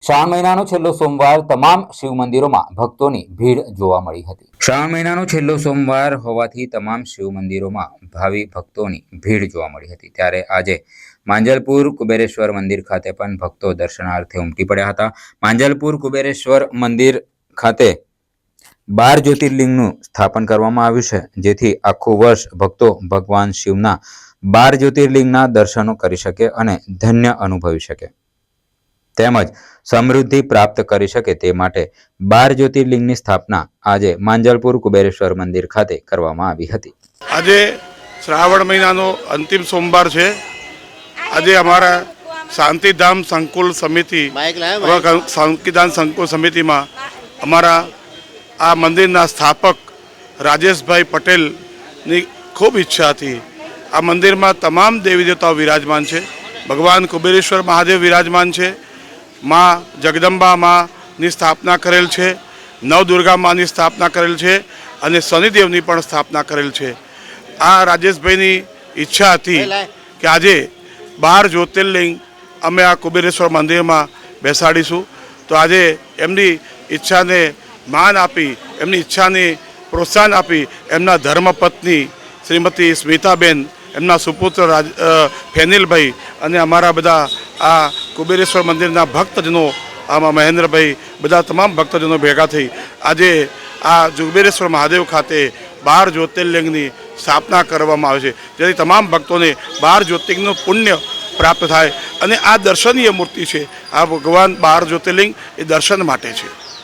શ્રાવણ મહિનાનો છેલ્લો સોમવાર તમામ શિવ મંદિરોમાં ભક્તોની ભીડ જોવા મળી હતી। શ્રાવણ મહિનાનો છેલ્લો સોમવાર હોવાથી તમામ શિવ મંદિરોમાં ભાવિ ભક્તોની ભીડ જોવા મળી હતી। ત્યારે આજે માંજલપુર કુબેરેશ્વર મંદિર ખાતે પણ ભક્તો દર્શનાર્થે ઉમટી પડ્યા હતા। માંજલપુર કુબેરેશ્વર મંદિર ખાતે 12 જ્યોતિર્લિંગનું સ્થાપન કરવામાં આવ્યું છે, જેથી આખું વર્ષ ભક્તો ભગવાન શિવના 12 જ્યોતિર્લિંગના દર્શનો કરી શકે અને ધન્ય અનુભવી શકે તેમજ સમૃદ્ધિ પ્રાપ્ત કરી શકે તે માટે 12 જ્યોતિર્લિંગની સ્થાપના આજે માંજલપુર કુબેરેશ્વર મંદિર ખાતે કરવામાં આવી હતી। આજે શ્રાવણ મહિનાનો અંતિમ સોમવાર છે। આજે અમારા શાંતિધામ સંકુલ સમિતિ શાંતિધામ સંકુલ સમિતિમાં અમારા આ મંદિરના સ્થાપક રાજેશભાઈ પટેલની ખૂબ ઈચ્છા હતી। આ મંદિરમાં તમામ દેવી દેવતાઓ વિરાજમાન છે। ભગવાન કુબેરેશ્વર મહાદેવ વિરાજમાન છે, माँ जगदंबा माँ ની સ્થાપના કરેલ છે, નવદુર્ગા માની સ્થાપના કરેલ છે અને શનિદેવની પણ સ્થાપના કરેલ છે। આ રાજેશભાઈની ઈચ્છા હતી કે આજે 12 જ્યોતિર્લિંગ અમે આ કુબેરેશ્વર મંદિરમાં બેસાડીશું। તો આજે એમની ઈચ્છાને માન આપી, એમની ઈચ્છાને પ્રોત્સાહન આપી એમના ધર્મપત્ની શ્રીમતી સ્મિતાબેન, એમના સુપુત્ર ફેનિલભાઈ અને અમારા બધા આ કુબેરેશ્વર મંદિરના ભક્તજનો, આમાં મહેન્દ્રભાઈ, બધા તમામ ભક્તજનો ભેગા થઈ આજે આ કુબેરેશ્વર મહાદેવ ખાતે 12 જ્યોતિર્લિંગની સ્થાપના કરવામાં આવે છે, જેથી તમામ ભક્તોને 12 જ્યોતિર્લિંગનું પુણ્ય પ્રાપ્ત થાય। અને આ દર્શનીય મૂર્તિ છે। આ ભગવાન 12 જ્યોતિર્લિંગ એ દર્શન માટે છે।